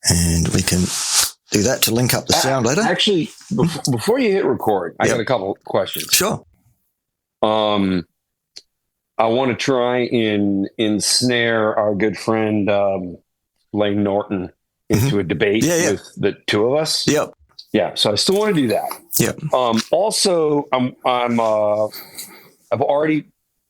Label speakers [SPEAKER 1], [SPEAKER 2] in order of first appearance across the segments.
[SPEAKER 1] And we can do that to link up the sound later.
[SPEAKER 2] Actually, before you hit record, I got a couple of questions.
[SPEAKER 1] Sure.
[SPEAKER 2] I want to try and ensnare our good friend Lane Norton into a debate with the two of us.
[SPEAKER 1] Yep.
[SPEAKER 2] Yeah. So I still want to do that.
[SPEAKER 1] Yep.
[SPEAKER 2] Also, I've already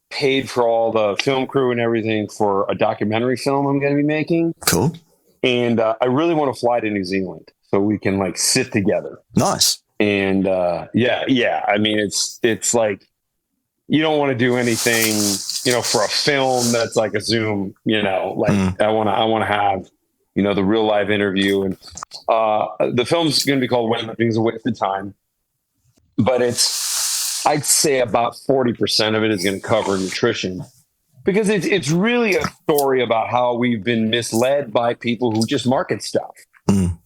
[SPEAKER 2] paid for all the film crew and everything for a documentary film I'm going to be making.
[SPEAKER 1] Cool.
[SPEAKER 2] And I really want to fly to New Zealand so we can like sit together.
[SPEAKER 1] Nice.
[SPEAKER 2] And yeah. I mean, it's like, you don't want to do anything, for a film that's like a Zoom, I want to have, the real live interview. And the film's going to be called Weightlifting is a Waste of Time. But I'd say about 40% of it is going to cover nutrition, because it's really a story about how we've been misled by people who just market stuff. And,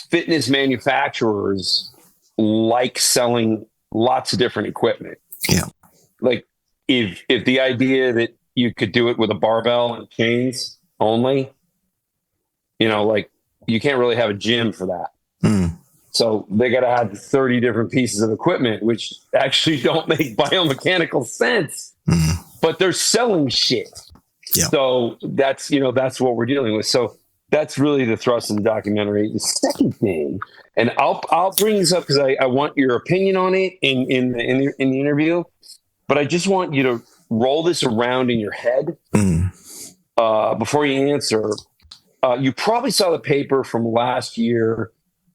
[SPEAKER 2] fitness manufacturers like selling lots of different equipment.
[SPEAKER 1] Yeah.
[SPEAKER 2] Like if the idea that you could do it with a barbell and chains only, you can't really have a gym for that. So they got to have 30 different pieces of equipment, which actually don't make biomechanical sense, but they're selling shit. Yeah. So that's what we're dealing with. So that's really the thrust of the documentary. The second thing, and I'll bring this up because I want your opinion on it in the interview, but I just want you to roll this around in your head before you answer. You probably saw the paper from last year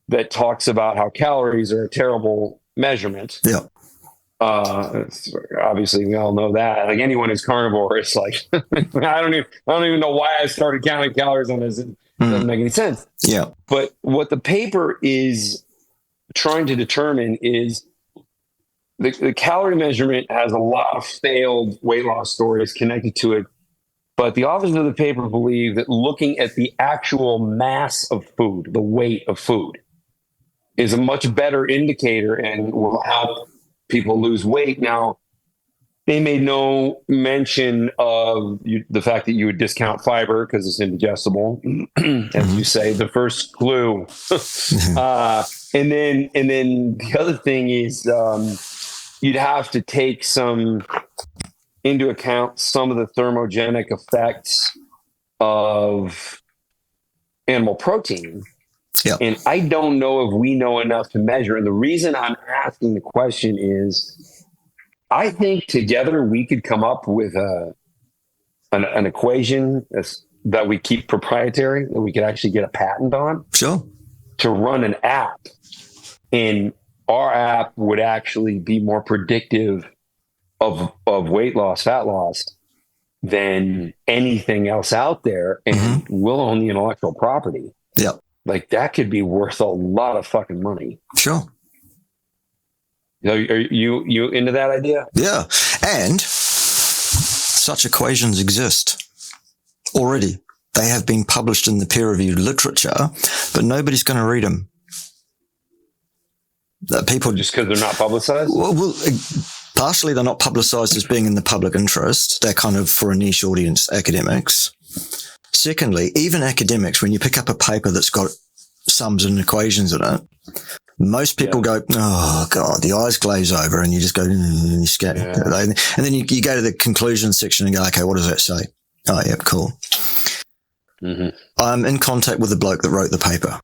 [SPEAKER 2] that talks about how calories are a terrible measurement.
[SPEAKER 1] Yeah.
[SPEAKER 2] Obviously we all know that. Like anyone who's carnivore, it's like I don't even know why I started counting calories on this. It doesn't make any sense.
[SPEAKER 1] Yeah.
[SPEAKER 2] But what the paper is trying to determine is the calorie measurement has a lot of failed weight loss stories connected to it. But the authors of the paper believe that looking at the actual mass of food, the weight of food, is a much better indicator and will help people lose weight. Now, they made no mention of the fact that you would discount fiber because it's indigestible, as you say, the first clue. And then the other thing is you'd have to take into account some of the thermogenic effects of animal protein.
[SPEAKER 1] Yeah.
[SPEAKER 2] And I don't know if we know enough to measure. And the reason I'm asking the question is I think together we could come up with an equation that we keep proprietary, that we could actually get a patent on.
[SPEAKER 1] Sure.
[SPEAKER 2] To run an app. And our app would actually be more predictive of weight loss, fat loss than anything else out there. And we'll own the intellectual property.
[SPEAKER 1] Yeah.
[SPEAKER 2] Like that could be worth a lot of fucking money.
[SPEAKER 1] Sure.
[SPEAKER 2] Are you into that idea?
[SPEAKER 1] Yeah. And such equations exist already. They have been published in the peer-reviewed literature, but nobody's going to read them. People
[SPEAKER 2] just because they're not publicized?
[SPEAKER 1] Well, partially they're not publicized as being in the public interest. They're kind of for a niche audience, academics. Secondly, even academics, when you pick up a paper that's got sums and equations in it, most people go, oh, God, the eyes glaze over and you just go, and you scatter. Yeah. And then you go to the conclusion section and go, okay, what does that say? Oh, yeah, cool. I'm in contact with the bloke that wrote the paper.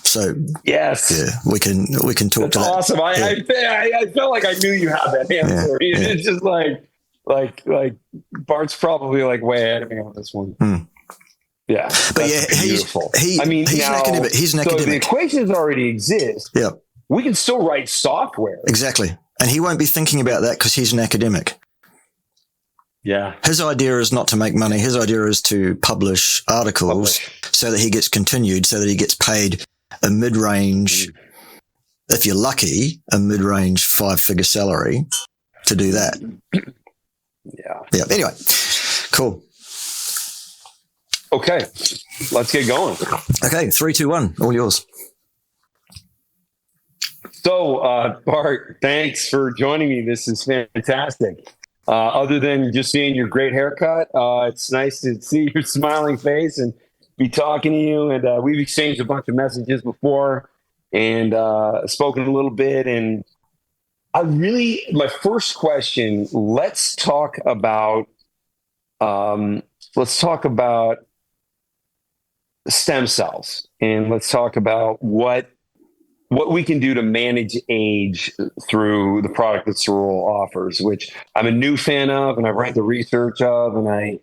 [SPEAKER 1] So
[SPEAKER 2] yes,
[SPEAKER 1] yeah, we can talk. That's to that.
[SPEAKER 2] Awesome. I felt like I knew you had that answer. Yeah. It's just like Bart's probably like way ahead of me on this one. Yeah,
[SPEAKER 1] but yeah,
[SPEAKER 2] beautiful.
[SPEAKER 1] He's an academic. He's an academic.
[SPEAKER 2] So the equations already exist.
[SPEAKER 1] Yeah,
[SPEAKER 2] we can still write software.
[SPEAKER 1] Exactly, and he won't be thinking about that because he's an academic.
[SPEAKER 2] Yeah,
[SPEAKER 1] his idea is not to make money. His idea is to publish articles so that he gets continued, so that he gets paid a mid-range, if you're lucky, a mid-range 5-figure salary to do that. Yeah. Anyway, cool.
[SPEAKER 2] Okay, let's get going.
[SPEAKER 1] Okay, 3, 2, 1, all yours.
[SPEAKER 2] So, Bart, thanks for joining me. This is fantastic. Other than just seeing your great haircut, it's nice to see your smiling face and be talking to you. And we've exchanged a bunch of messages before and spoken a little bit. And my first question, let's talk about stem cells, and let's talk about what we can do to manage age through the product that Cerule offers, which I'm a new fan of, and I've read the research of, and I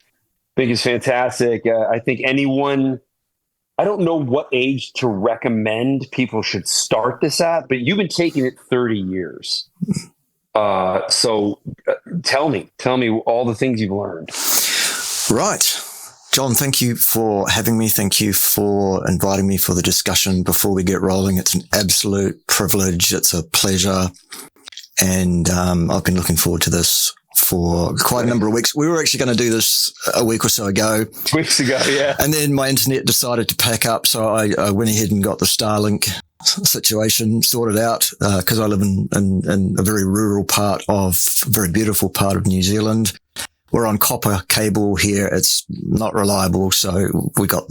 [SPEAKER 2] think it's fantastic. I think I don't know what age to recommend people should start this at, but you've been taking it 30 years. So tell me all the things you've learned.
[SPEAKER 1] Right. John, thank you for having me. Thank you for inviting me for the discussion before we get rolling. It's an absolute privilege. It's a pleasure. And I've been looking forward to this for quite a number of weeks. We were actually going to do this a week or so ago.
[SPEAKER 2] Weeks ago, yeah.
[SPEAKER 1] And then my internet decided to pack up, so I went ahead and got the Starlink situation sorted out because I live in a very very beautiful part of New Zealand. We're on copper cable here. It's not reliable, so we got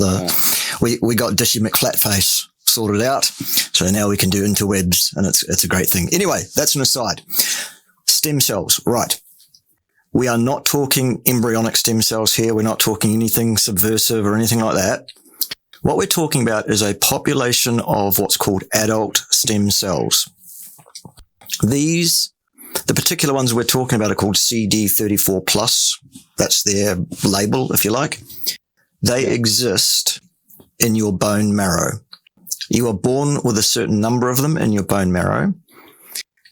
[SPEAKER 1] we got Dishy McFlatface sorted out. So now we can do interwebs, and it's a great thing. Anyway, that's an aside. Stem cells, right? We are not talking embryonic stem cells here. We're not talking anything subversive or anything like that. What we're talking about is a population of what's called adult stem cells. The particular ones we're talking about are called CD34+. That's their label, if you like. They exist in your bone marrow. You are born with a certain number of them in your bone marrow,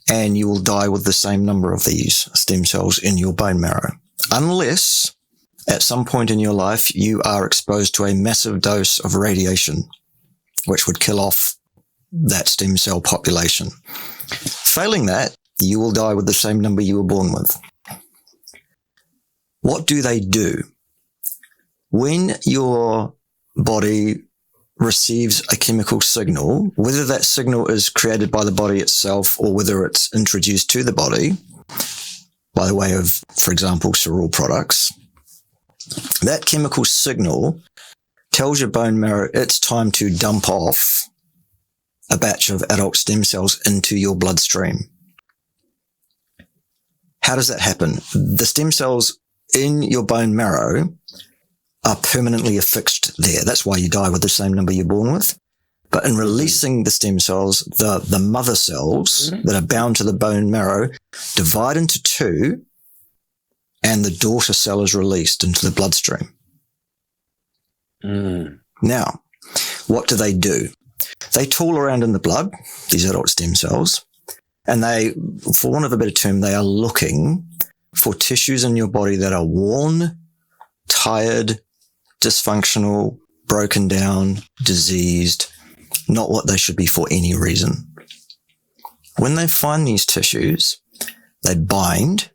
[SPEAKER 1] and you will die with the same number of these stem cells in your bone marrow, unless at some point in your life you are exposed to a massive dose of radiation, which would kill off that stem cell population. Failing that, you will die with the same number you were born with. What do they do? When your body receives a chemical signal, whether that signal is created by the body itself or whether it's introduced to the body by the way of, for example, Cerule products, that chemical signal tells your bone marrow it's time to dump off a batch of adult stem cells into your bloodstream. How does that happen? The stem cells in your bone marrow are permanently affixed there. That's why you die with the same number you're born with. But in releasing the stem cells, the mother cells that are bound to the bone marrow divide into two, and the daughter cell is released into the bloodstream. Now, what do? They tool around in the blood, these adult stem cells, and they, for want of a better term, they are looking for tissues in your body that are worn, tired, dysfunctional, broken down, diseased, not what they should be for any reason. When they find these tissues, they bind,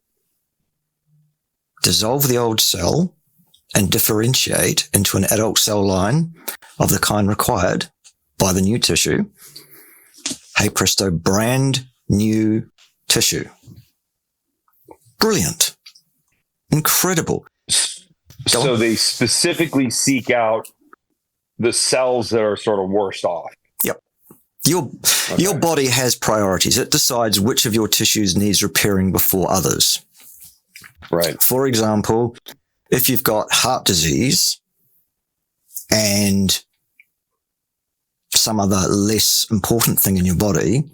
[SPEAKER 1] dissolve the old cell, and differentiate into an adult cell line of the kind required by the new tissue. Hey presto, brand new tissue. Brilliant. Incredible.
[SPEAKER 2] So they specifically seek out the cells that are sort of worst off.
[SPEAKER 1] Yep. Your body has priorities. It decides which of your tissues needs repairing before others.
[SPEAKER 2] Right.
[SPEAKER 1] For example, if you've got heart disease and some other less important thing in your body,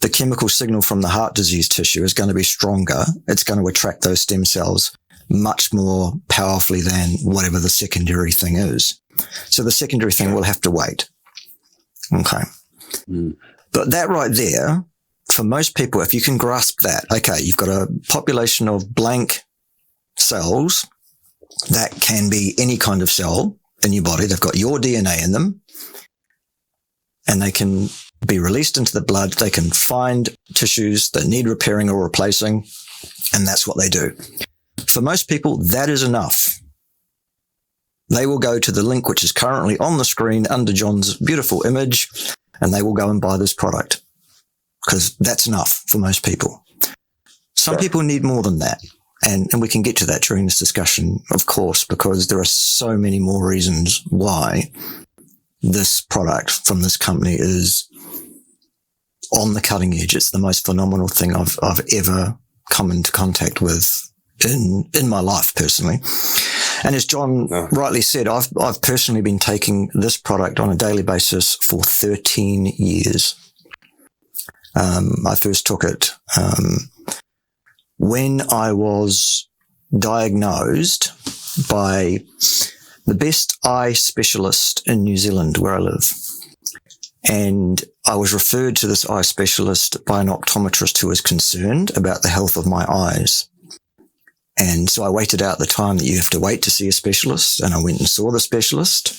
[SPEAKER 1] the chemical signal from the heart disease tissue is going to be stronger. It's going to attract those stem cells much more powerfully than whatever the secondary thing is. So the secondary thing will have to wait. Okay. But that right there, for most people, if you can grasp that, okay, you've got a population of blank cells that can be any kind of cell in your body. They've got your DNA in them, and they can be released into the blood. They can find tissues that need repairing or replacing, and that's what they do. For most people, that is enough. They will go to the link which is currently on the screen under John's beautiful image, and they will go and buy this product because that's enough for most people. Some people need more than that. And we can get to that during this discussion, of course, because there are so many more reasons why this product from this company is on the cutting edge. It's the most phenomenal thing I've ever come into contact with in my life personally. And as John rightly said, I've personally been taking this product on a daily basis for 13 years. I first took it when I was diagnosed by the best eye specialist in New Zealand, where I live. And I was referred to this eye specialist by an optometrist who was concerned about the health of my eyes. And so I waited out the time that you have to wait to see a specialist, and I went and saw the specialist.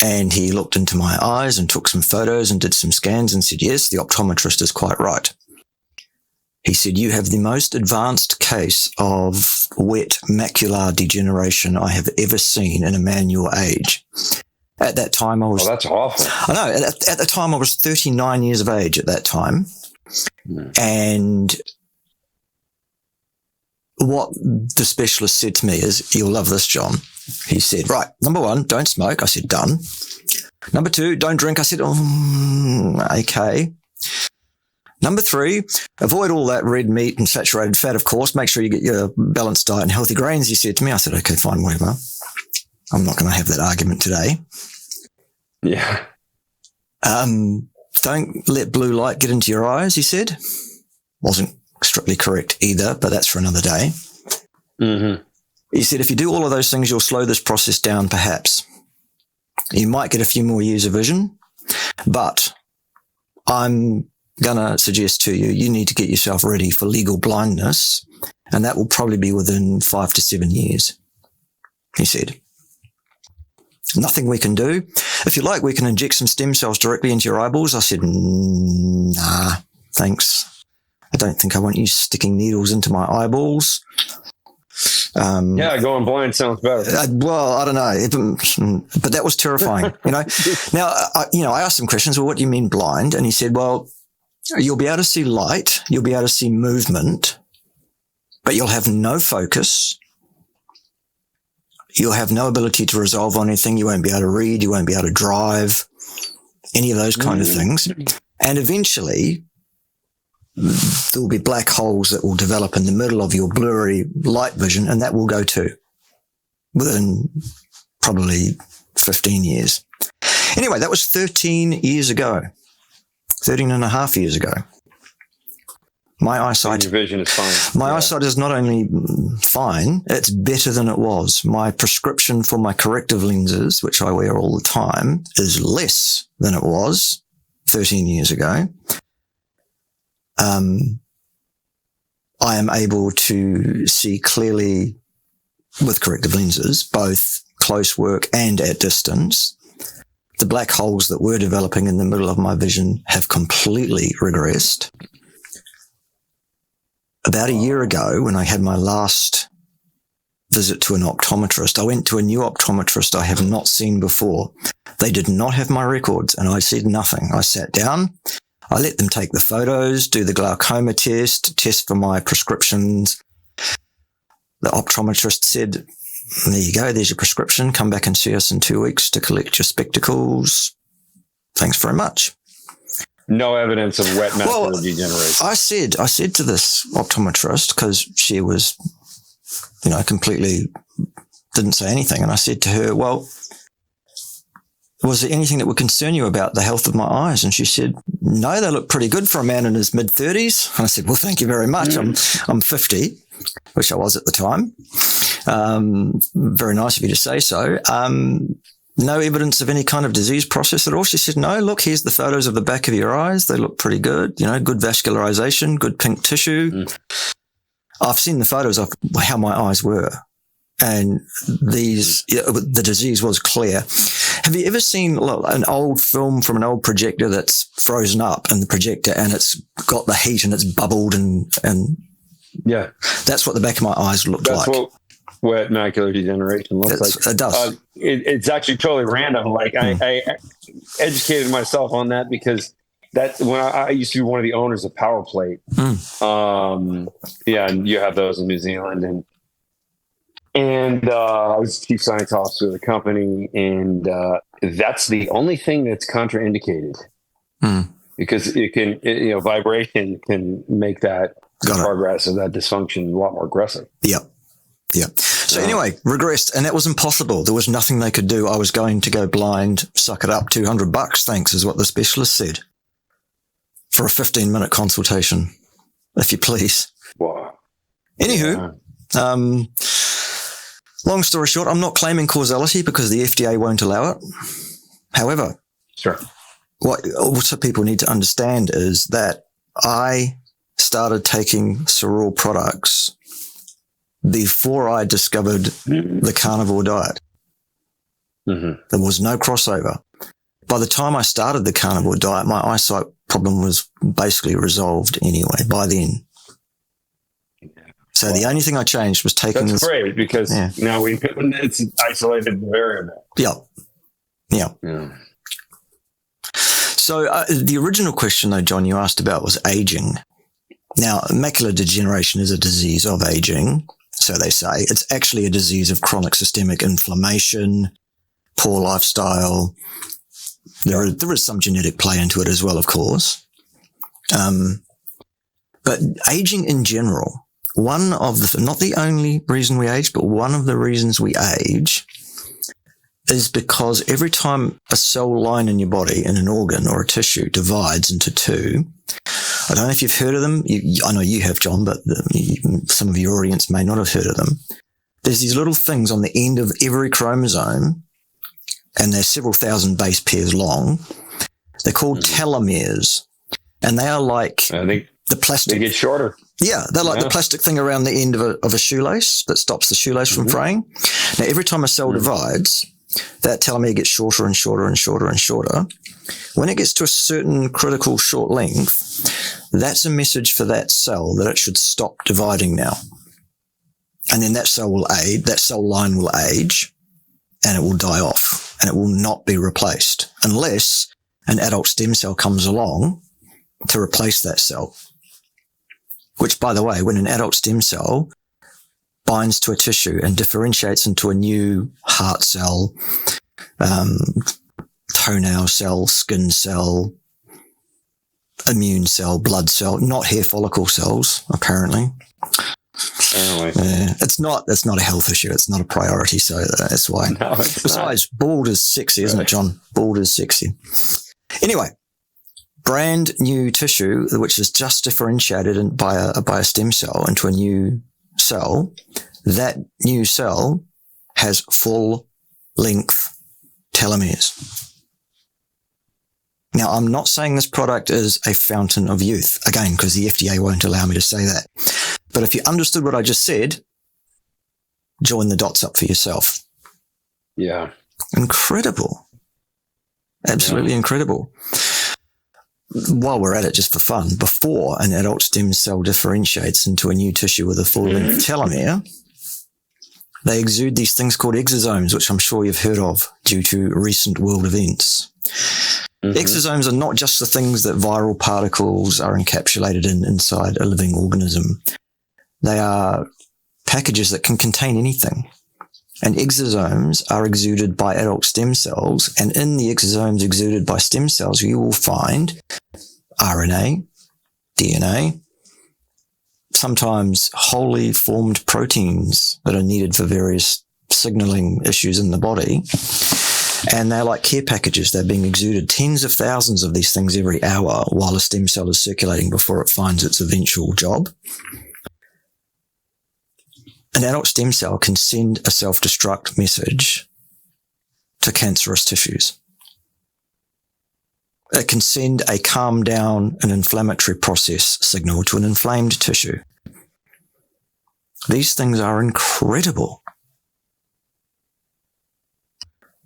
[SPEAKER 1] And he looked into my eyes and took some photos and did some scans and said, yes, the optometrist is quite right. He said, you have the most advanced case of wet macular degeneration I have ever seen in a man your age. At that time, I was...
[SPEAKER 2] Oh, that's awful.
[SPEAKER 1] I know. At the time, I was 39 years of age at that time. And what the specialist said to me is, you'll love this, John. He said, right, number one, don't smoke. I said, done. Number two, don't drink. I said, okay. Number three, avoid all that red meat and saturated fat, of course. Make sure you get your balanced diet and healthy grains, he said to me. I said, okay, fine, whatever. I'm not going to have that argument today.
[SPEAKER 2] Yeah.
[SPEAKER 1] Don't let blue light get into your eyes, he said. Wasn't strictly correct either, but that's for another day.
[SPEAKER 2] Mm-hmm.
[SPEAKER 1] He said, if you do all of those things, you'll slow this process down, perhaps. You might get a few more years of vision, but I'm going to suggest to you, you need to get yourself ready for legal blindness, and that will probably be within 5 to 7 years, he said. Nothing we can do. If you like, we can inject some stem cells directly into your eyeballs. I said, nah, thanks. I don't think I want you sticking needles into my eyeballs.
[SPEAKER 2] Yeah, going blind sounds better.
[SPEAKER 1] Well, I don't know, but that was terrifying, you know. Now, I asked him questions. Well, what do you mean blind? And he said, well, you'll be able to see light, you'll be able to see movement, but you'll have no focus. You'll have no ability to resolve on anything. You won't be able to read. You won't be able to drive, any of those kind of things. And eventually, there will be black holes that will develop in the middle of your blurry light vision, and that will go too within probably 15 years. Anyway, that was 13 years ago, 13 and a half years ago. My eyesight,
[SPEAKER 2] your vision is fine.
[SPEAKER 1] My eyesight is not only fine, it's better than it was. My prescription for my corrective lenses, which I wear all the time, is less than it was 13 years ago. I am able to see clearly with corrective lenses, both close work and at distance. The black holes that were developing in the middle of my vision have completely regressed. About a year ago, when I had my last visit to an optometrist, I went to a new optometrist I have not seen before. They did not have my records, and I said nothing. I sat down. I let them take the photos, do the glaucoma test for my prescriptions. The optometrist said, there you go, there's your prescription. Come back and see us in 2 weeks to collect your spectacles. Thanks very much.
[SPEAKER 2] No evidence of wet macular degeneration.
[SPEAKER 1] I said to this optometrist, because she was, completely didn't say anything. And I said to her, well, was there anything that would concern you about the health of my eyes? And she said, no, they look pretty good for a man in his mid-30s. And I said, well, thank you very much. I'm 50, which I was at the time. Very nice of you to say so. No evidence of any kind of disease process at all. She said, no, look, here's the photos of the back of your eyes. They look pretty good. Good vascularization, good pink tissue. I've seen the photos of how my eyes were, and the disease was clear. Have you ever seen an old film from an old projector that's frozen up in the projector and it's got the heat and it's bubbled and
[SPEAKER 2] yeah,
[SPEAKER 1] that's what the back of my eyes looked like.
[SPEAKER 2] That's what wet macular degeneration looks like.
[SPEAKER 1] It does.
[SPEAKER 2] It's actually totally random. Like I educated myself on that because That when I used to be one of the owners of Power Plate. Yeah, and you have those in New Zealand, and I was chief science officer of the company, and that's the only thing that's contraindicated because vibration can make that progress of that dysfunction a lot more aggressive.
[SPEAKER 1] Yep. So anyway, regressed, and that was impossible. There was nothing they could do. I was going to go blind, suck it up, $200, thanks, is what the specialist said. For a 15-minute consultation, if you please.
[SPEAKER 2] Wow.
[SPEAKER 1] Anywho, long story short, I'm not claiming causality because the FDA won't allow it. However,
[SPEAKER 2] sure.
[SPEAKER 1] What also people need to understand is that I started taking Cerule products before I discovered the carnivore diet. There was no crossover. By the time I started the carnivore diet, my eyesight problem was basically resolved anyway by then. So the only thing I changed was taking
[SPEAKER 2] That's great because now it's isolated variable.
[SPEAKER 1] Yeah. So the original question though, John, you asked about was aging. Now, macular degeneration is a disease of aging. So they say it's actually a disease of chronic systemic inflammation, poor lifestyle. There is some genetic play into it as well, of course. But aging in general, not the only reason we age, but one of the reasons we age is because every time a cell line in your body, in an organ or a tissue, divides into two, I don't know if you've heard of them. I know you have, John, but some of your audience may not have heard of them. There's these little things on the end of every chromosome, and they're several thousand base pairs long. They're called telomeres, and they are like the plastic.
[SPEAKER 2] They get shorter.
[SPEAKER 1] Yeah, they're like the plastic thing around the end of a shoelace that stops the shoelace from fraying. Now, every time a cell divides, that telomere gets shorter and shorter and shorter and shorter. When it gets to a certain critical short length, that's a message for that cell that it should stop dividing now. And then that cell line will age, and it will die off, and it will not be replaced unless an adult stem cell comes along to replace that cell. Which, by the way, when an adult stem cell binds to a tissue and differentiates into a new heart cell, toenail cell, skin cell, immune cell, blood cell, not hair follicle cells, apparently. It's not a health issue. It's not a priority. So that's why. No, besides, bald is sexy, isn't it, John? Bald is sexy. Anyway, brand new tissue, which is just differentiated by a stem cell into a new cell. That new cell has full length telomeres. Now, I'm not saying this product is a fountain of youth, again, because the FDA won't allow me to say that. But if you understood what I just said, join the dots up for yourself.
[SPEAKER 2] Yeah.
[SPEAKER 1] Incredible. Absolutely incredible. While we're at it, just for fun, before an adult stem cell differentiates into a new tissue with a full-length telomere, they exude these things called exosomes, which I'm sure you've heard of due to recent world events. Exosomes are not just the things that viral particles are encapsulated inside a living organism. They are packages that can contain anything. And exosomes are exuded by adult stem cells. And in the exosomes exuded by stem cells, you will find RNA, DNA, sometimes wholly formed proteins that are needed for various signaling issues in the body. And they're like care packages. They're being exuded, tens of thousands of these things every hour while a stem cell is circulating before it finds its eventual job. An adult stem cell can send a self-destruct message to cancerous tissues. It can send a calm down an inflammatory process signal to an inflamed tissue. These things are incredible.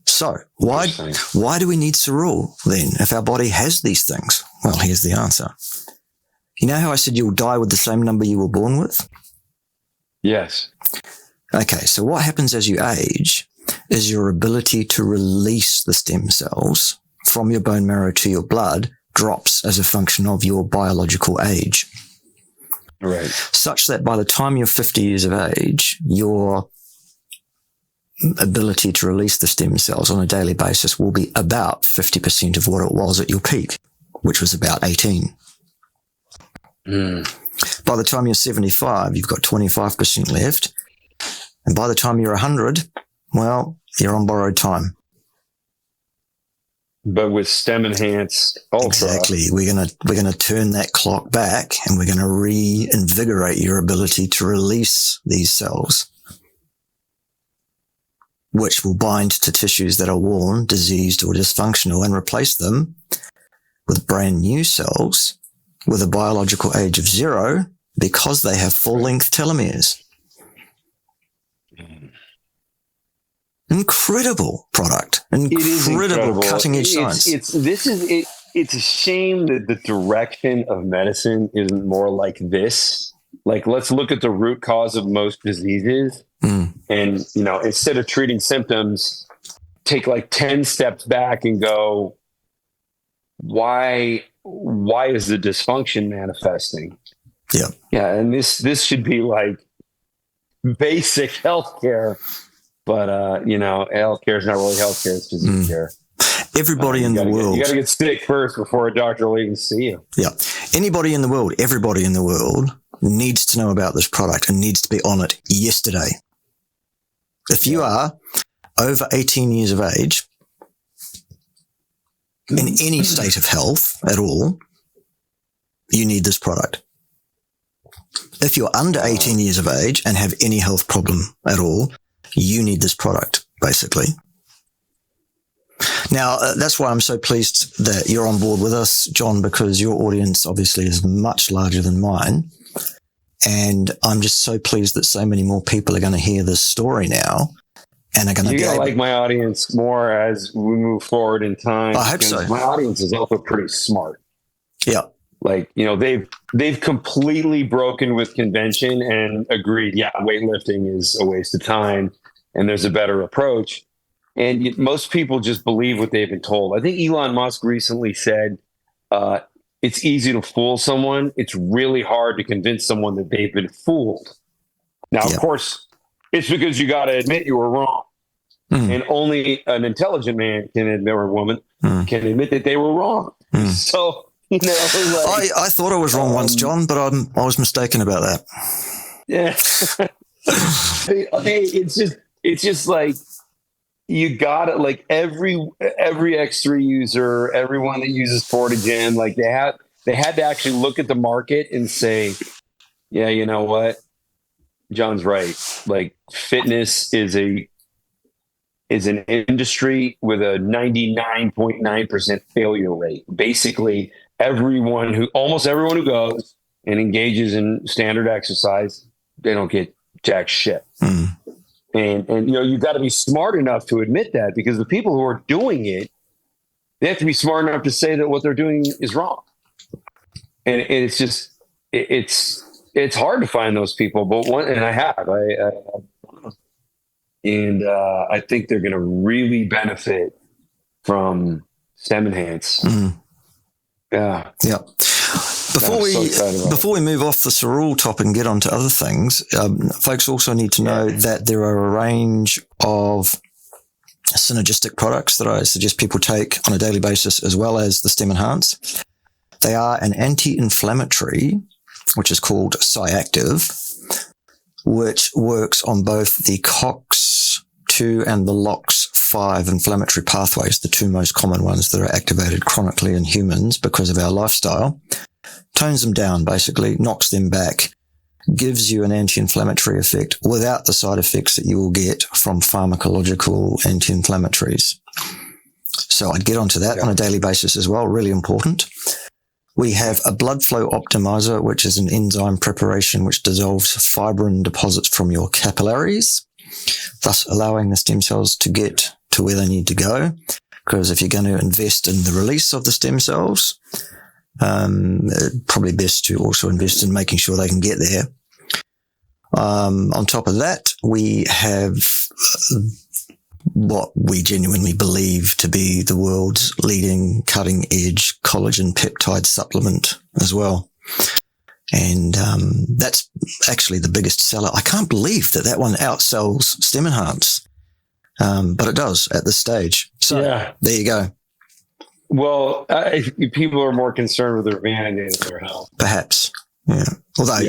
[SPEAKER 1] So why do we need Cerule then if our body has these things? Well, here's the answer. You know how I said you'll die with the same number you were born with?
[SPEAKER 2] Yes.
[SPEAKER 1] Okay, so what happens as you age is your ability to release the stem cells from your bone marrow to your blood drops as a function of your biological age.
[SPEAKER 2] Right.
[SPEAKER 1] Such that by the time you're 50 years of age, your ability to release the stem cells on a daily basis will be about 50% of what it was at your peak, which was about 18. By the time you're 75, you've got 25% left. And by the time you're 100, well, you're on borrowed time.
[SPEAKER 2] But with StemEnhance Ultra,
[SPEAKER 1] exactly, we're gonna turn that clock back, and we're gonna reinvigorate your ability to release these cells, which will bind to tissues that are worn, diseased, or dysfunctional, and replace them with brand new cells with a biological age of 0 because they have full-length telomeres. Incredible product. Incredible cutting-edge science.
[SPEAKER 2] It's a shame that the direction of medicine isn't more like this. Like, let's look at the root cause of most diseases. And, instead of treating symptoms, take like 10 steps back and go, why is the dysfunction manifesting?
[SPEAKER 1] Yeah.
[SPEAKER 2] Yeah. And this should be like basic healthcare. But, healthcare is not really healthcare. It's disease care.
[SPEAKER 1] Everybody in the world.
[SPEAKER 2] You got to get sick first before a doctor will even see you.
[SPEAKER 1] Yeah. Anybody in the world, everybody in the world needs to know about this product and needs to be on it yesterday. If you are over 18 years of age, in any state of health at all, you need this product. If you're under 18 years of age and have any health problem at all, you need this product, basically. Now, that's why I'm so pleased that you're on board with us, John, because your audience obviously is much larger than mine. And I'm just so pleased that so many more people are going to hear this story now and are going to be able...
[SPEAKER 2] like my audience more as we move forward in time.
[SPEAKER 1] I hope so.
[SPEAKER 2] My audience is also pretty smart.
[SPEAKER 1] Yeah.
[SPEAKER 2] Like, they've completely broken with convention and agreed, weightlifting is a waste of time and there's a better approach. And most people just believe what they've been told. I think Elon Musk recently said, it's easy to fool someone. It's really hard to convince someone that they've been fooled. Now, of course, it's because you got to admit you were wrong. And only an intelligent man can admit, or woman can admit that they were wrong. So,
[SPEAKER 1] I thought I was wrong once, John, but I was mistaken about that.
[SPEAKER 2] Yeah. It's just like, you got it. Like every X3 user, everyone that uses Fortigen, like they had to actually look at the market and say, yeah, you know what? John's right. Like, fitness is an industry with a 99.9% failure rate. Basically, almost everyone who goes and engages in standard exercise, they don't get jack shit. And you've got to be smart enough to admit that, because the people who are doing it, they have to be smart enough to say that what they're doing is wrong. And it's just, it's hard to find those people, but I think they're going to really benefit from StemEnhance. Yeah. Yeah.
[SPEAKER 1] Before we move off the Cerule topic and get on to other things, folks also need to know that there are a range of synergistic products that I suggest people take on a daily basis, as well as the StemEnhance. They are an anti-inflammatory, which is called Cyactive, which works on both the COX-2 and the LOX-5 inflammatory pathways, the two most common ones that are activated chronically in humans because of our lifestyle. Tones them down, basically, knocks them back, gives you an anti-inflammatory effect without the side effects that you will get from pharmacological anti-inflammatories. So I'd get onto that on a daily basis as well, really important. We have a blood flow optimizer, which is an enzyme preparation which dissolves fibrin deposits from your capillaries, thus allowing the stem cells to get to where they need to go. Because if you're going to invest in the release of the stem cells, probably best to also invest in making sure they can get there. On top of that, we have what we genuinely believe to be the world's leading cutting edge collagen peptide supplement as well. And that's actually the biggest seller. I can't believe that one outsells StemEnhance, but it does at this stage. So there you go.
[SPEAKER 2] Well, people are more concerned with their vanity than their health.
[SPEAKER 1] Perhaps. Yeah. Although,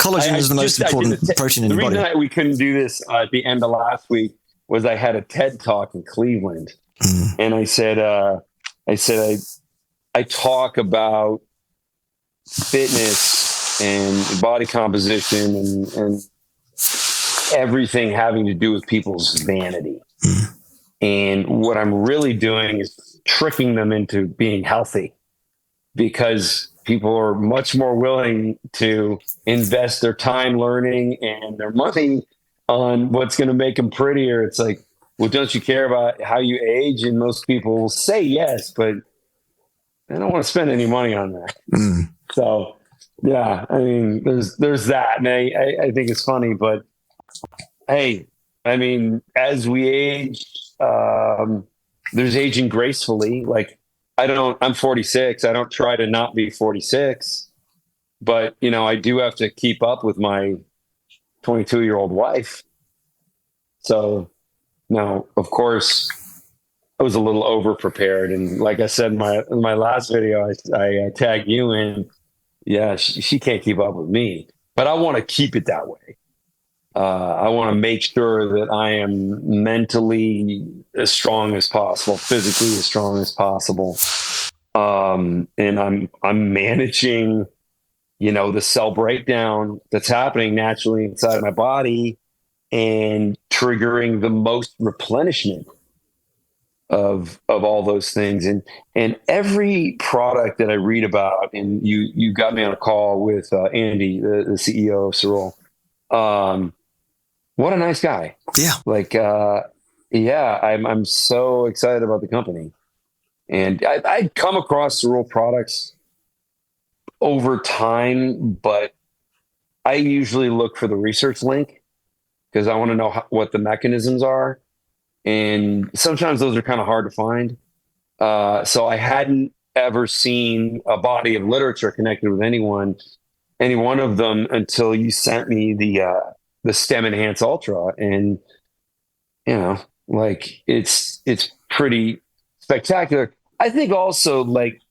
[SPEAKER 1] collagen is the most important protein in your body.
[SPEAKER 2] The reason we couldn't do this at the end of last week was I had a TED Talk in Cleveland. And I said, I talk about fitness and body composition and everything having to do with people's vanity. And what I'm really doing is tricking them into being healthy, because people are much more willing to invest their time learning and their money on what's going to make them prettier. It's like, well, don't you care about how you age? And most people will say yes, but I don't want to spend any money on that. So, yeah, I mean, there's that. And I think it's funny, but hey, I mean, as we age, there's aging gracefully. Like, I'm 46. I don't try to not be 46, but I do have to keep up with my 22-year-old wife. So now, of course, I was a little over prepared. And like I said, in my last video, I tagged you in. Yeah, she can't keep up with me, but I want to keep it that way. I want to make sure that I am mentally as strong as possible, physically as strong as possible. And I'm managing, the cell breakdown that's happening naturally inside my body and triggering the most replenishment of all those things. And every product that I read about, and you got me on a call with Andy, the CEO of Cerule. What a nice guy.
[SPEAKER 1] Yeah.
[SPEAKER 2] Like, I'm so excited about the company. And I'd come across Cerule products over time, but I usually look for the research link because I want to know what the mechanisms are. And sometimes those are kind of hard to find. So I hadn't ever seen a body of literature connected with any one of them until you sent me the StemEnhance Ultra, and it's pretty spectacular. I think also, like,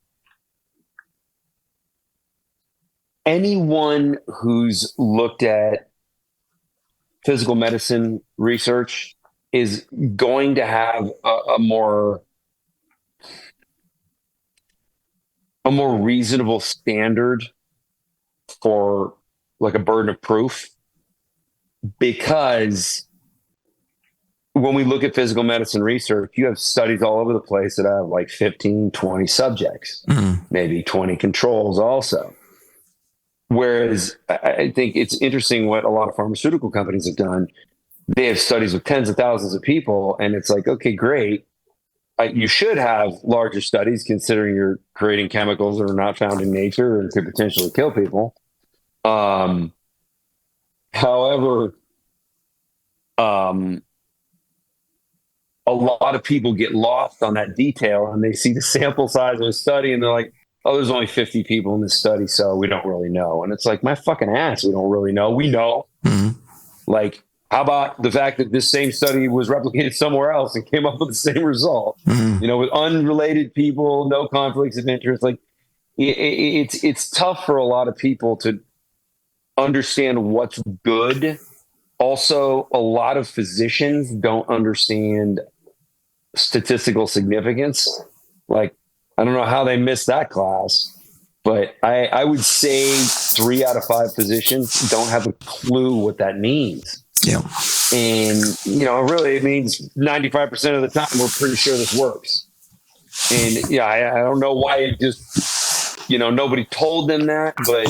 [SPEAKER 2] anyone who's looked at physical medicine research is going to have a more reasonable standard for like a burden of proof. Because when we look at physical medicine research, you have studies all over the place that have like 15, 20 subjects, maybe 20 controls also. Whereas I think it's interesting what a lot of pharmaceutical companies have done. They have studies with tens of thousands of people, and it's like, okay, great. You should have larger studies considering you're creating chemicals that are not found in nature and could potentially kill people. However, a lot of people get lost on that detail, and they see the sample size of a study and they're like, oh, there's only 50 people in this study, so we don't really know. And it's like, my fucking ass, we don't really know. We know. Like, how about the fact that this same study was replicated somewhere else and came up with the same result, with unrelated people, no conflicts of interest. Like, it's tough for a lot of people to understand what's good. Also, a lot of physicians don't understand statistical significance. Like, I don't know how they missed that class, but I would say 3 out of 5 physicians don't have a clue what that means.
[SPEAKER 1] Yeah.
[SPEAKER 2] And, really, it means 95% of the time we're pretty sure this works. And yeah, I don't know why it just, nobody told them that, but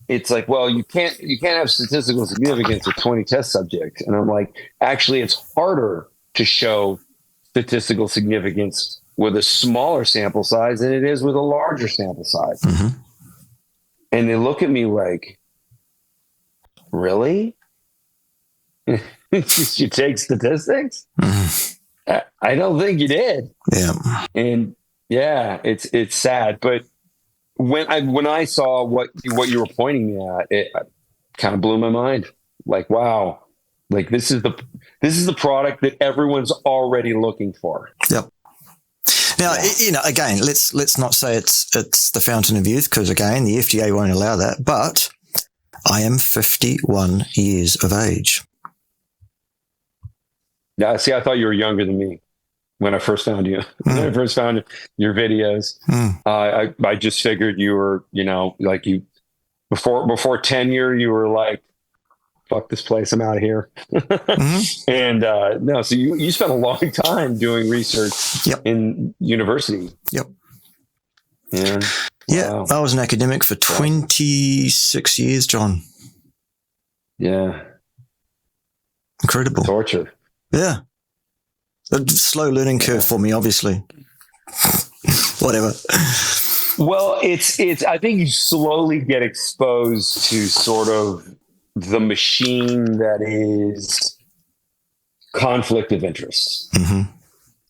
[SPEAKER 2] it's like, well, you can't have statistical significance with 20 test subjects. And I'm like, actually, it's harder to show statistical significance with a smaller sample size than it is with a larger sample size. And they look at me like, really? Did you take statistics? I don't think you did.
[SPEAKER 1] Yeah.
[SPEAKER 2] And yeah, it's sad. But when I saw what you were pointing me at, it kind of blew my mind. Like, wow, like this is the product that everyone's already looking for.
[SPEAKER 1] Yep. Now, again, let's not say it's the fountain of youth, because again, the FDA won't allow that. But I am 51 years of age.
[SPEAKER 2] Yeah, see, I thought you were younger than me when I first found you. When I first found your videos, I just figured you were, like you before tenure, you were like, fuck this place, I'm out of here. And no, so you spent a long time doing research in university.
[SPEAKER 1] Yep.
[SPEAKER 2] Yeah.
[SPEAKER 1] Yeah.
[SPEAKER 2] Wow.
[SPEAKER 1] I was an academic for 26 years, John.
[SPEAKER 2] Yeah.
[SPEAKER 1] Incredible.
[SPEAKER 2] Torture.
[SPEAKER 1] Yeah. A slow learning curve for me, obviously. Whatever.
[SPEAKER 2] Well, it's I think you slowly get exposed to sort of the machine that is conflict of interest.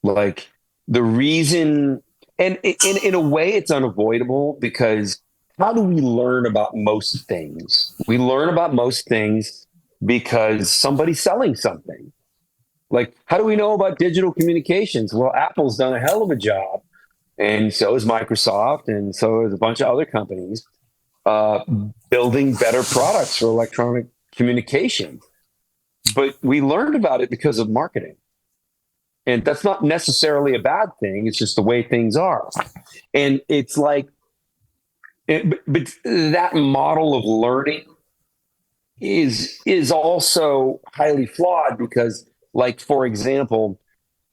[SPEAKER 2] Like the reason, and in a way it's unavoidable, because how do we learn about most things? We learn about most things because somebody's selling something. Like, how do we know about digital communications? Well, Apple's done a hell of a job, and so is Microsoft, and so is a bunch of other companies building better products for electronic communication. But we learned about it because of marketing. And that's not necessarily a bad thing. It's just the way things are. And it's like, but that model of learning is also highly flawed, because, like, for example,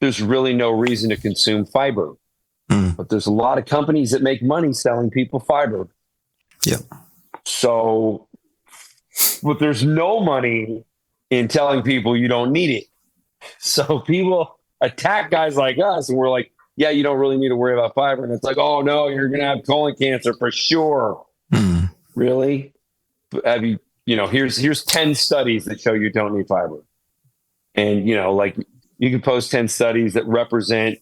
[SPEAKER 2] there's really no reason to consume fiber. But there's a lot of companies that make money selling people fiber.
[SPEAKER 1] Yeah.
[SPEAKER 2] So, but there's no money in telling people you don't need it. So people attack guys like us, and we're like, yeah, you don't really need to worry about fiber. And it's like, oh no, you're going to have colon cancer for sure. Really? Have you, here's 10 studies that show you don't need fiber. And, like, you can post 10 studies that represent,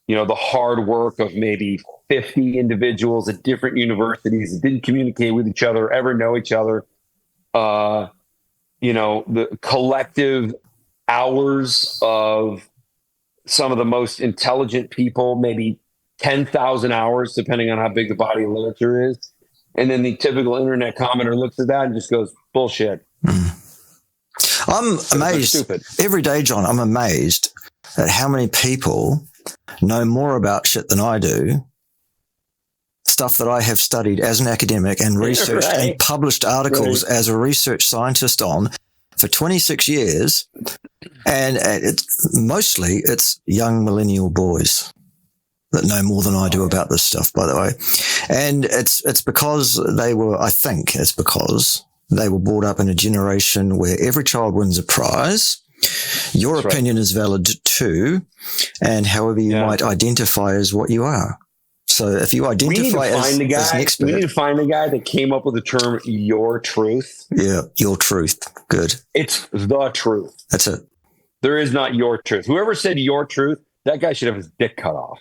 [SPEAKER 2] the hard work of maybe 50 individuals at different universities that didn't communicate with each other, ever know each other. The collective hours of some of the most intelligent people, maybe 10,000 hours, depending on how big the body of literature is. And then the typical internet commenter looks at that and just goes, bullshit.
[SPEAKER 1] I'm amazed.
[SPEAKER 2] Stupid.
[SPEAKER 1] Every day, John, I'm amazed at how many people know more about shit than I do. Stuff that I have studied as an academic and researched and published articles as a research scientist on for 26 years. And mostly it's young millennial boys that know more than I do about this stuff, by the way. And it's because they were brought up in a generation where every child wins a prize. Your opinion is valid too, and however you might identify as what you are. So if you identify as an expert,
[SPEAKER 2] we need to find the guy that came up with the term "your truth."
[SPEAKER 1] Yeah, your truth. Good.
[SPEAKER 2] It's the truth.
[SPEAKER 1] That's it.
[SPEAKER 2] There is not your truth. Whoever said your truth, that guy should have his dick cut off.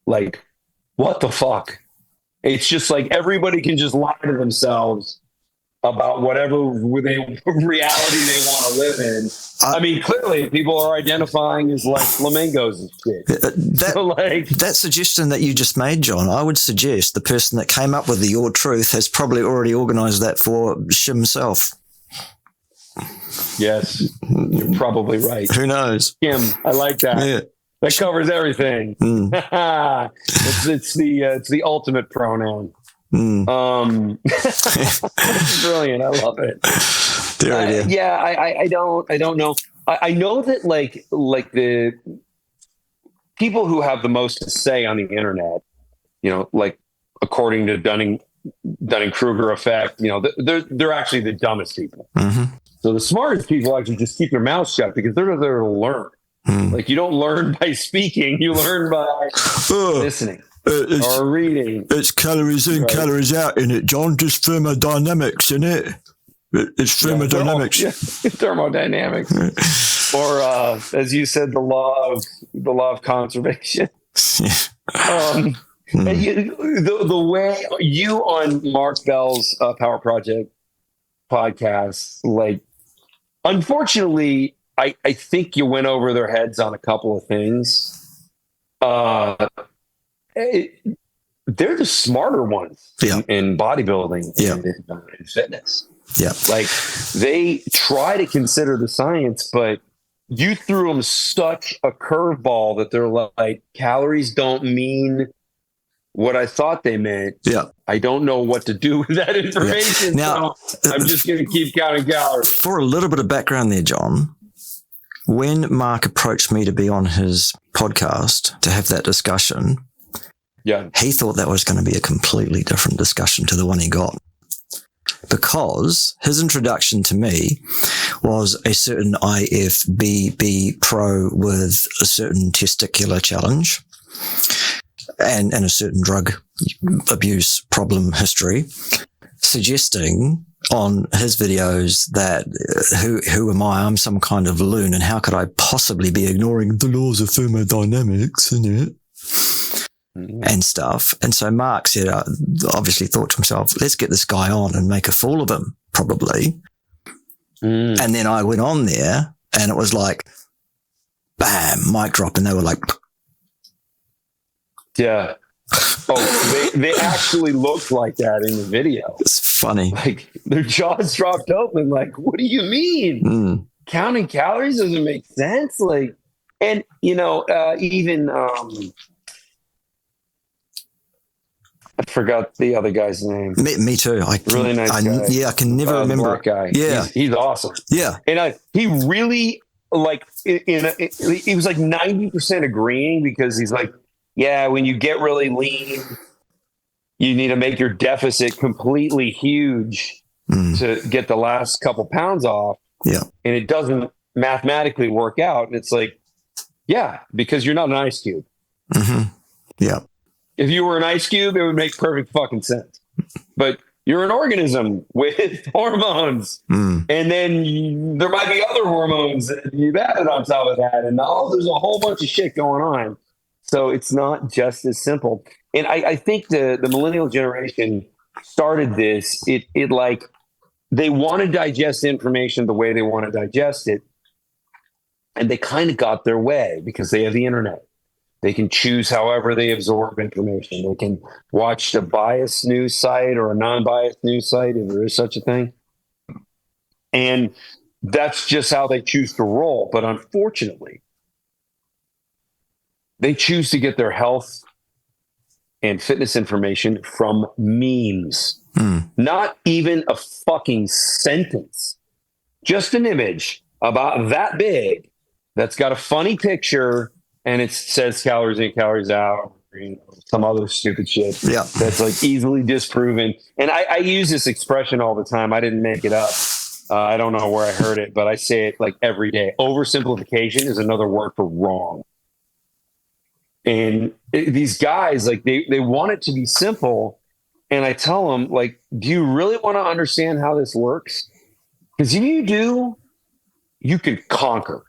[SPEAKER 2] Like, what the fuck? It's just like everybody can just lie to themselves about whatever reality they want to live in. I mean, clearly people are identifying as like flamingos and shit.
[SPEAKER 1] That suggestion that you just made, John, I would suggest the person that came up with the your truth has probably already organized that for himself.
[SPEAKER 2] Yes, you're probably right.
[SPEAKER 1] Who knows?
[SPEAKER 2] Kim, I like that.
[SPEAKER 1] Yeah.
[SPEAKER 2] That covers everything. It's the ultimate pronoun. Brilliant. I love it. I don't know. I know that like the people who have the most to say on the internet, like according to Dunning-Kruger effect, they're actually the dumbest people. So the smartest people actually just keep their mouths shut because they're there to learn. Like, you don't learn by speaking, you learn by listening. Or reading.
[SPEAKER 1] It's calories in, calories out in it, John. Just thermodynamics in it. It's thermodynamics.
[SPEAKER 2] Thermodynamics. Or, as you said, the law of conservation. The way you on Mark Bell's Power Project podcast, like, unfortunately, I think you went over their heads on a couple of things. They're the smarter ones in bodybuilding and in fitness.
[SPEAKER 1] Yeah.
[SPEAKER 2] Like, they try to consider the science, but you threw them such a curveball that they're like, calories don't mean what I thought they meant.
[SPEAKER 1] Yeah.
[SPEAKER 2] I don't know what to do with that information.
[SPEAKER 1] Now,
[SPEAKER 2] so I'm just going to keep counting calories.
[SPEAKER 1] For a little bit of background there, John, when Mark approached me to be on his podcast to have that discussion, he thought that was going to be a completely different discussion to the one he got. Because his introduction to me was a certain IFBB pro with a certain testicular challenge and a certain drug abuse problem history, suggesting on his videos that who am I? I'm some kind of loon, and how could I possibly be ignoring the laws of thermodynamics in it? And stuff. And so Mark said, obviously thought to himself, let's get this guy on and make a fool of him, probably. And then I went on there and it was like, bam, mic drop. And they were like,
[SPEAKER 2] yeah. Oh, they actually looked like that in the video.
[SPEAKER 1] It's funny.
[SPEAKER 2] Like, their jaws dropped open. Like, what do you mean? Counting calories doesn't make sense. Like, and, even, I forgot the other guy's name.
[SPEAKER 1] Me too.
[SPEAKER 2] Really nice guy.
[SPEAKER 1] Yeah, I can never remember.
[SPEAKER 2] Black guy.
[SPEAKER 1] Yeah,
[SPEAKER 2] he's awesome.
[SPEAKER 1] Yeah,
[SPEAKER 2] and he really he was like 90% agreeing, because he's like, yeah, when you get really lean, you need to make your deficit completely huge to get the last couple pounds off.
[SPEAKER 1] Yeah,
[SPEAKER 2] and it doesn't mathematically work out. And it's like, yeah, because you're not an ice cube.
[SPEAKER 1] Yeah.
[SPEAKER 2] If you were an ice cube, it would make perfect fucking sense. But you're an organism with hormones. And then there might be other hormones that you've added on top of that. And there's a whole bunch of shit going on. So it's not just as simple. And I think the millennial generation started this. It like, they want to digest information the way they want to digest it. And they kind of got their way because they have the internet. They can choose however they absorb information. They can watch a biased news site or a non-biased news site, if there is such a thing. And that's just how they choose to roll. But unfortunately, they choose to get their health and fitness information from memes. Not even a fucking sentence. Just an image about that big that's got a funny picture and it says calories in, calories out, or, some other stupid shit that's like easily disproven. And I use this expression all the time. I didn't make it up. I don't know where I heard it, but I say it like every day. Oversimplification is another word for wrong. And these guys, like, they want it to be simple. And I tell them, like, do you really want to understand how this works? Because if you do, you can conquer.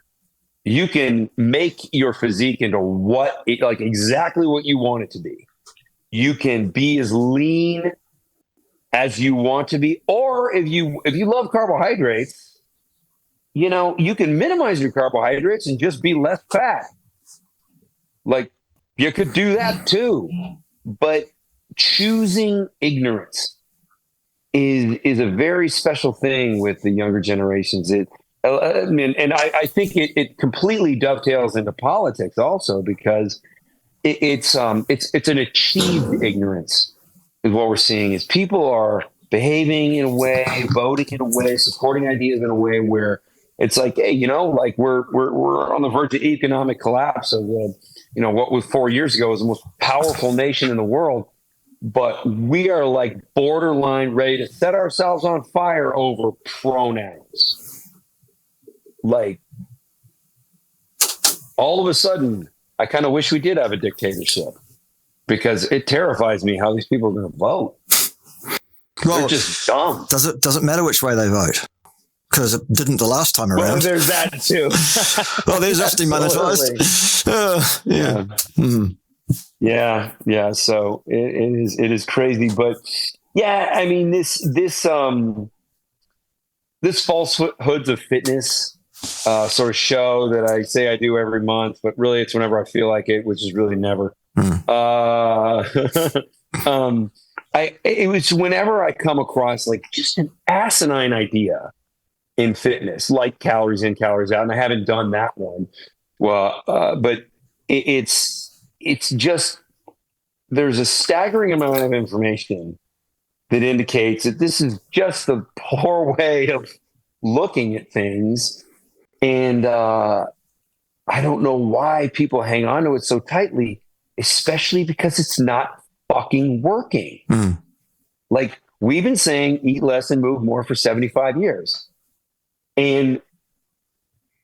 [SPEAKER 2] You can make your physique into exactly what you want it to be. You can be as lean as you want to be. Or if you love carbohydrates, you can minimize your carbohydrates and just be less fat. Like, you could do that too. But choosing ignorance is a very special thing with the younger generations. I think it completely dovetails into politics also, because it's an achieved ignorance is what we're seeing. Is people are behaving in a way, voting in a way, supporting ideas in a way where it's like, hey, like we're on the verge of economic collapse of what was 4 years ago was the most powerful nation in the world, but we are like borderline ready to set ourselves on fire over pronouns. Like, all of a sudden, I kind of wish we did have a dictatorship, because it terrifies me how these people are going to vote.
[SPEAKER 1] Well,
[SPEAKER 2] They're just dumb.
[SPEAKER 1] Does it matter which way they vote? Because it didn't the last time around.
[SPEAKER 2] Well, there's that too.
[SPEAKER 1] Well, there's us demonetized. Yeah.
[SPEAKER 2] Yeah. So it is crazy, but yeah, I mean this Falsehoods of Fitness sort of show that I say I do every month, but really it's whenever I feel like it, which is really never. It was whenever I come across like just an asinine idea in fitness, like calories in, calories out, and I haven't done that one. Well, but it's just there's a staggering amount of information that indicates that this is just the poor way of looking at things. And I don't know why people hang on to it so tightly, especially because it's not fucking working. Like we've been saying, eat less and move more for 75 years. And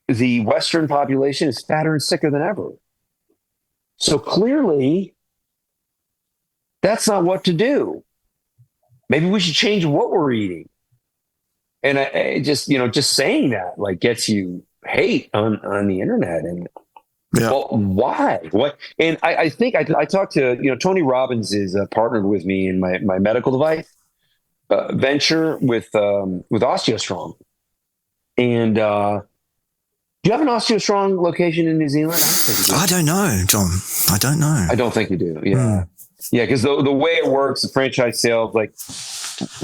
[SPEAKER 2] the Western population is fatter and sicker than ever. So clearly, that's not what to do. Maybe we should change what we're eating. And I just saying that like gets you hate on the internet. And well, why? What? And I think I talked to, Tony Robbins is partnered with me in my medical device venture with OsteoStrong. And do you have an OsteoStrong location in New Zealand?
[SPEAKER 1] I don't know, John. I don't know.
[SPEAKER 2] I don't think you do. Yeah. Yeah, because the way it works, the franchise sales, like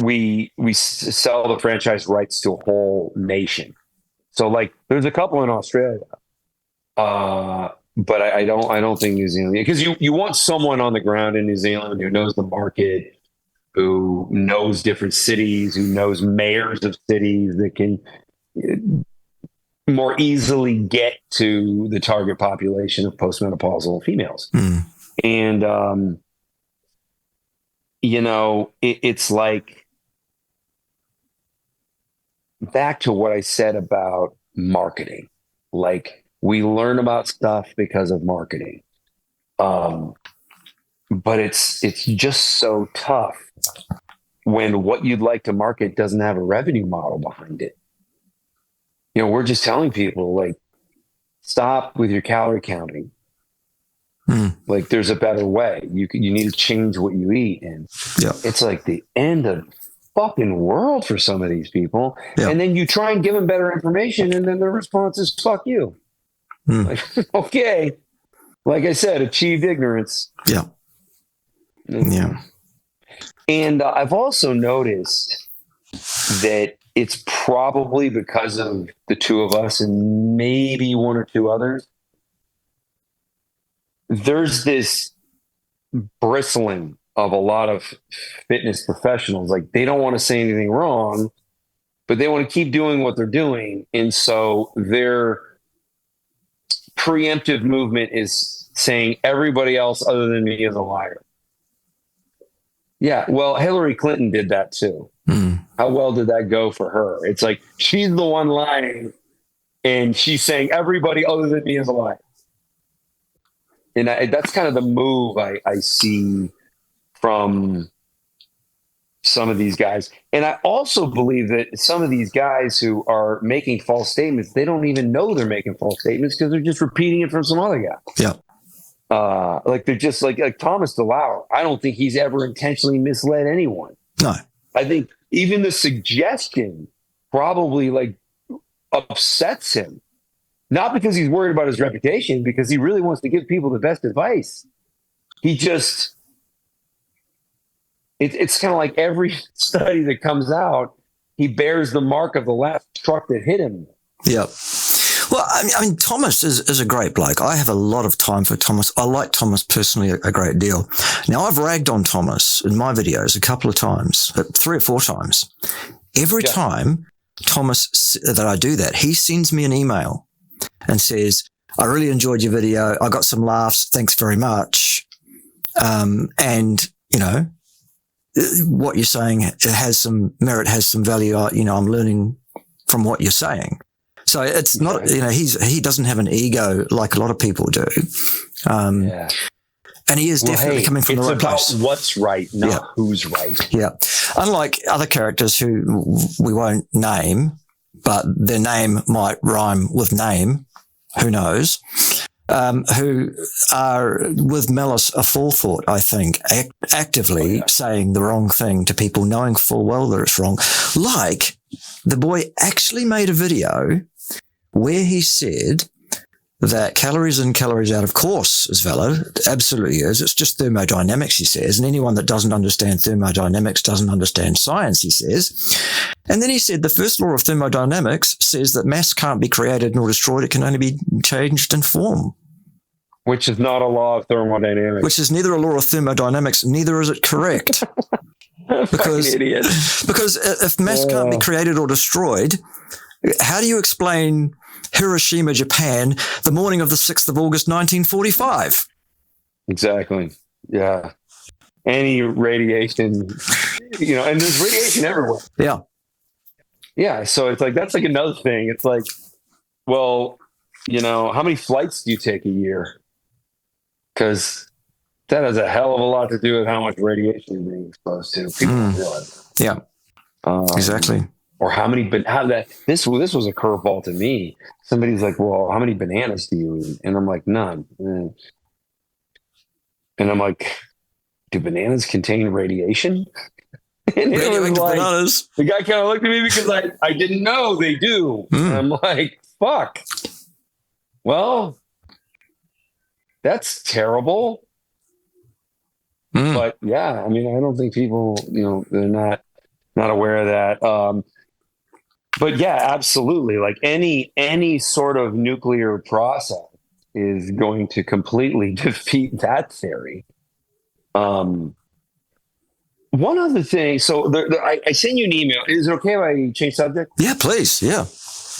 [SPEAKER 2] we sell the franchise rights to a whole nation. So like there's a couple in Australia. But I don't think New Zealand, because you want someone on the ground in New Zealand who knows the market, who knows different cities, who knows mayors of cities that can more easily get to the target population of postmenopausal females. And, it's like back to what I said about marketing. Like we learn about stuff because of marketing. But it's just so tough when what you'd like to market doesn't have a revenue model behind it. We're just telling people like, stop with your calorie counting. Like there's a better way. You need to change what you eat. And it's like the end of fucking world for some of these people. And then you try and give them better information. And then the response is, fuck you. Like, okay. Like I said, achieved ignorance. And I've also noticed that it's probably because of the two of us and maybe one or two others. There's this bristling of a lot of fitness professionals. Like they don't want to say anything wrong, but they want to keep doing what they're doing. And so their preemptive movement is saying everybody else other than me is a liar. Yeah, well, Hillary Clinton did that too. How well did that go for her? It's like she's the one lying and she's saying everybody other than me is a liar. And that's kind of the move I see from some of these guys. And I also believe that some of these guys who are making false statements, they don't even know they're making false statements because they're just repeating it from some other guy. Like they're just like Thomas DeLauer. I don't think he's ever intentionally misled anyone.
[SPEAKER 1] No.
[SPEAKER 2] I think even the suggestion probably like upsets him. Not because he's worried about his reputation, because he really wants to give people the best advice. He just, it's kind of like every study that comes out, he bears the mark of the last truck that hit him.
[SPEAKER 1] Well, I mean, Thomas is a great bloke. I have a lot of time for Thomas. I like Thomas personally a great deal. Now, I've ragged on Thomas in my videos a couple of times, 3 or 4 times. Every time Thomas that I do that, he sends me an email and says, I really enjoyed your video. I got some laughs. Thanks very much. And, what you're saying has some merit, has some value. I'm learning from what you're saying. So it's not, he doesn't have an ego like a lot of people do. And he is definitely coming from the right place.
[SPEAKER 2] It's about what's right, not who's right.
[SPEAKER 1] Yeah. Unlike other characters who we won't name, but their name might rhyme with name, who knows, who are with malice aforethought, I think, actively saying the wrong thing to people, knowing full well that it's wrong. Like, the boy actually made a video where he said that calories in, calories out, of course, is valid. It absolutely is. It's just thermodynamics, he says. And anyone that doesn't understand thermodynamics doesn't understand science, he says. And then he said the first law of thermodynamics says that mass can't be created nor destroyed. It can only be changed in form.
[SPEAKER 2] Which is not a law of thermodynamics.
[SPEAKER 1] Which is neither a law of thermodynamics, neither is it correct. Because if mass can't be created or destroyed, how do you explain Hiroshima, Japan, the morning of the 6th of August, 1945?
[SPEAKER 2] Exactly. Yeah. Any radiation, and there's radiation everywhere.
[SPEAKER 1] Yeah.
[SPEAKER 2] Yeah. So it's like, that's like another thing. It's like, well, how many flights do you take a year? Because that has a hell of a lot to do with how much radiation you're being exposed to. People don't realize that.
[SPEAKER 1] Yeah. Exactly.
[SPEAKER 2] Or this was a curveball to me. Somebody's like, well, how many bananas do you eat? And I'm like, none. And I'm like, do bananas contain radiation? And it was like, bananas. The guy kind of looked at me because I didn't know they do. And I'm like, fuck. Well, that's terrible. But yeah, I don't think people, they're not aware of that. But yeah, absolutely. Like any sort of nuclear process is going to completely defeat that theory. One other thing. So I sent you an email. Is it okay if I change subject?
[SPEAKER 1] Yeah, please. Yeah.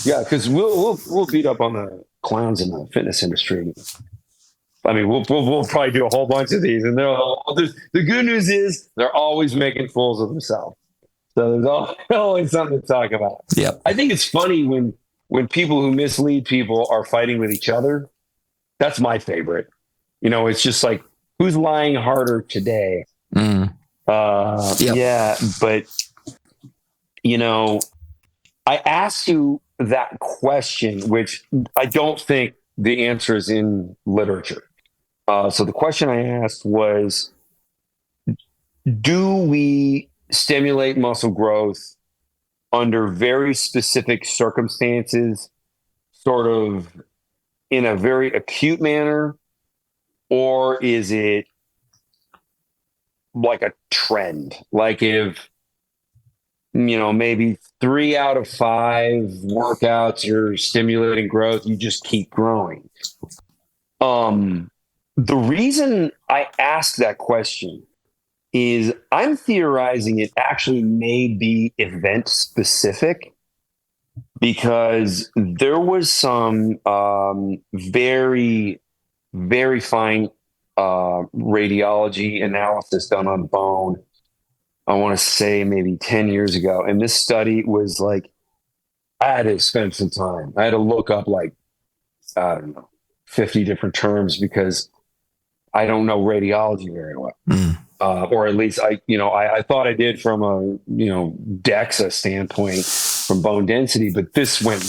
[SPEAKER 2] Yeah, because we'll beat up on the clowns in the fitness industry. We'll probably do a whole bunch of these, and the good news is they're always making fools of themselves. So there's always something to talk about.
[SPEAKER 1] Yeah,
[SPEAKER 2] I think it's funny when people who mislead people are fighting with each other. That's my favorite. It's just like, who's lying harder today?
[SPEAKER 1] Yep.
[SPEAKER 2] Yeah, but I asked you that question, which I don't think the answer is in literature. So the question I asked was, do we stimulate muscle growth under very specific circumstances, sort of in a very acute manner, or is it like a trend? Like if, maybe 3 out of 5 workouts are stimulating growth, you just keep growing. The reason I ask that question is I'm theorizing it actually may be event specific, because there was some very, very fine radiology analysis done on bone, I want to say maybe 10 years ago. And this study was like, I had to spend some time. I had to look up 50 different terms, because I don't know radiology very well. Or at least I thought I did from a, DEXA standpoint from bone density, but this went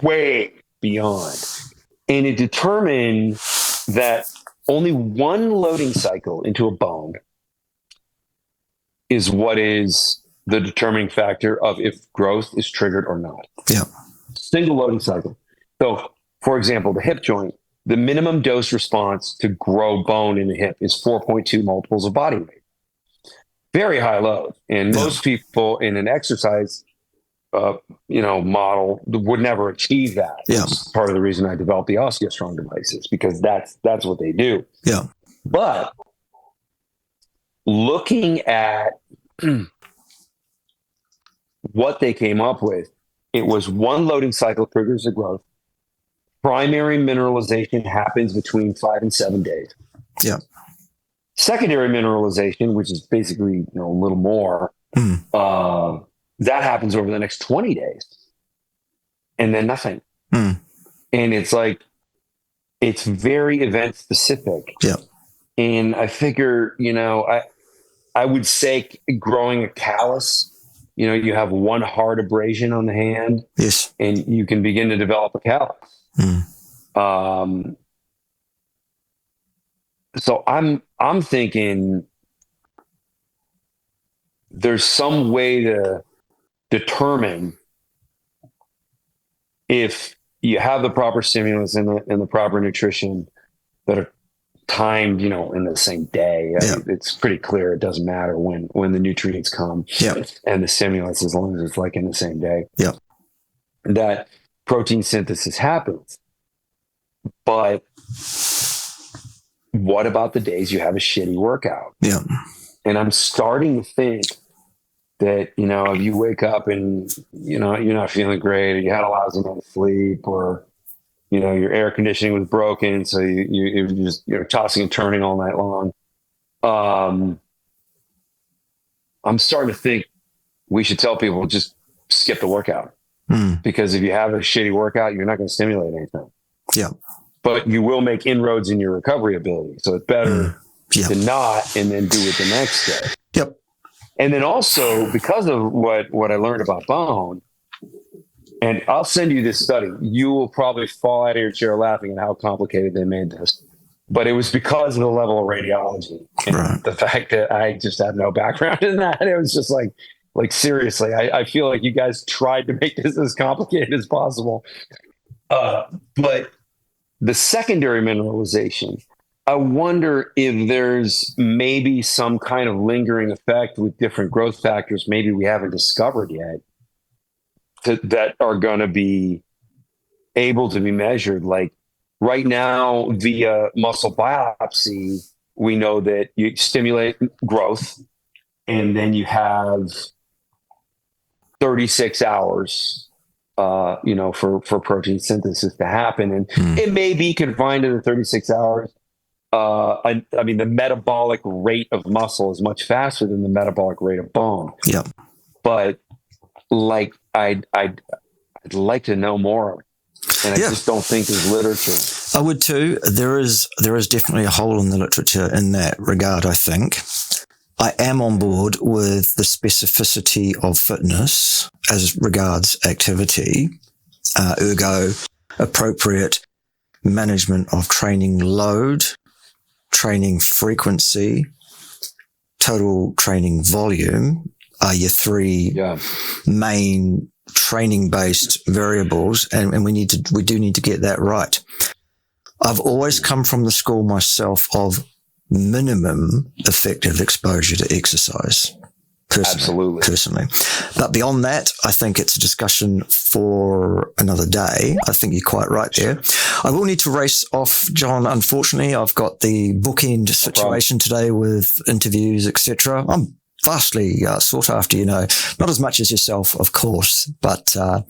[SPEAKER 2] way beyond. And it determined that only one loading cycle into a bone is what is the determining factor of if growth is triggered or not.
[SPEAKER 1] Yeah.
[SPEAKER 2] Single loading cycle. So, for example, the hip joint, the minimum dose response to grow bone in the hip is 4.2 multiples of body weight. Very high load. And most people in an exercise, model would never achieve that.
[SPEAKER 1] Yeah.
[SPEAKER 2] That's part of the reason I developed the OsteoStrong devices, because that's what they do.
[SPEAKER 1] Yeah.
[SPEAKER 2] But looking at what they came up with, it was one loading cycle triggers the growth. Primary mineralization happens between 5 and 7 days.
[SPEAKER 1] Yeah.
[SPEAKER 2] Secondary mineralization, which is basically a little more, that happens over the next 20 days, and then nothing. And it's like, it's very event specific.
[SPEAKER 1] Yeah.
[SPEAKER 2] And I figure, I would say growing a callus, you have one hard abrasion on the hand,
[SPEAKER 1] Yes.
[SPEAKER 2] and you can begin to develop a callus.
[SPEAKER 1] Mm.
[SPEAKER 2] So I'm thinking there's some way to determine if you have the proper stimulus and the proper nutrition that are timed, in the same day.
[SPEAKER 1] Yeah.
[SPEAKER 2] It's pretty clear it doesn't matter when the nutrients come and the stimulus, as long as it's like in the same day.
[SPEAKER 1] Yeah.
[SPEAKER 2] That protein synthesis happens. But what about the days you have a shitty workout?
[SPEAKER 1] Yeah.
[SPEAKER 2] And I'm starting to think that, if you wake up and, you're not feeling great, or you had a lousy night's sleep, or, your air conditioning was broken, so you're just, tossing and turning all night long. I'm starting to think we should tell people just skip the workout. Because if you have a shitty workout, you're not going to stimulate anything.
[SPEAKER 1] Yeah.
[SPEAKER 2] But you will make inroads in your recovery ability. So it's better to not, and then do it the next day.
[SPEAKER 1] Yep.
[SPEAKER 2] And then also, because of what I learned about bone, and I'll send you this study, you will probably fall out of your chair laughing at how complicated they made this. But it was because of the level of radiology and the fact that I just have no background in that. It was just like seriously, I feel like you guys tried to make this as complicated as possible. But the secondary mineralization, I wonder if there's maybe some kind of lingering effect with different growth factors maybe we haven't discovered yet that are going to be able to be measured. Like right now, via muscle biopsy, we know that you stimulate growth, and then you have 36 hours for protein synthesis to happen. And it may be confined to the 36 hours. I mean, the metabolic rate of muscle is much faster than the metabolic rate of bone.
[SPEAKER 1] Yeah.
[SPEAKER 2] But I'd like to know more. And I just don't think there's literature.
[SPEAKER 1] I would too. There is definitely a hole in the literature in that regard, I think. I am on board with the specificity of fitness as regards activity, ergo appropriate management of training load, training frequency, total training volume are your three main training-based variables, and we do need to get that right. I've always come from the school myself of minimum effective exposure to exercise. Personally. But beyond that, I think it's a discussion for another day. I think you're quite right there. I will need to race off, John. Unfortunately, I've got the bookend situation today with interviews, etc. I'm vastly sought after, not as much as yourself, of course, but,
[SPEAKER 2] I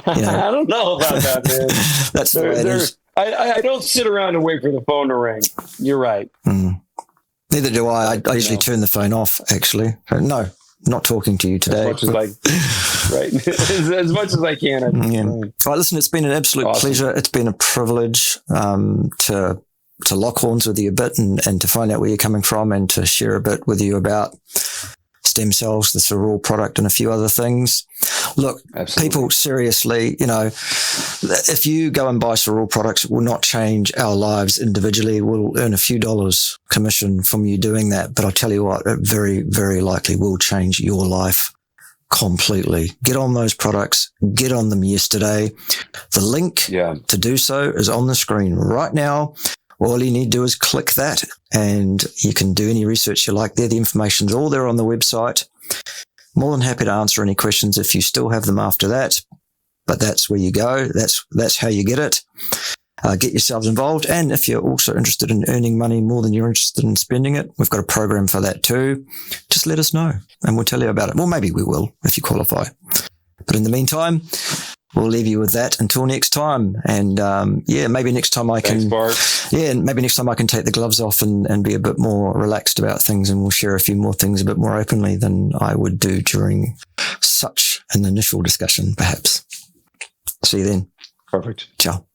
[SPEAKER 2] don't know about that, man.
[SPEAKER 1] That's the way it is.
[SPEAKER 2] I don't sit around and wait for the phone to ring. You're right.
[SPEAKER 1] Neither do I. I usually turn the phone off, actually. No, not talking to you today.
[SPEAKER 2] As much as much as I can.
[SPEAKER 1] Right, listen, it's been an absolute pleasure. It's been a privilege to lock horns with you a bit and to find out where you're coming from and to share a bit with you about stem cells, the cerebral product, and a few other things. Look, people, seriously, if you go and buy cerebral products, it will not change our lives individually. We'll earn a few dollars commission from you doing that. But I'll tell you what, it very, very likely will change your life completely. Get on those products. Get on them yesterday. The link to do so is on the screen right now. All you need to do is click that and you can do any research you like there. The information's all there on the website. More than happy to answer any questions if you still have them after that. But that's where you go. That's how you get it. Get yourselves involved. And if you're also interested in earning money more than you're interested in spending it, we've got a program for that too. Just let us know and we'll tell you about it. Well, maybe we will if you qualify. But in the meantime, we'll leave you with that until next time. And, maybe next time I can, maybe next time I can take the gloves off and be a bit more relaxed about things, and we'll share a few more things a bit more openly than I would do during such an initial discussion, perhaps. See you then.
[SPEAKER 2] Perfect.
[SPEAKER 1] Ciao.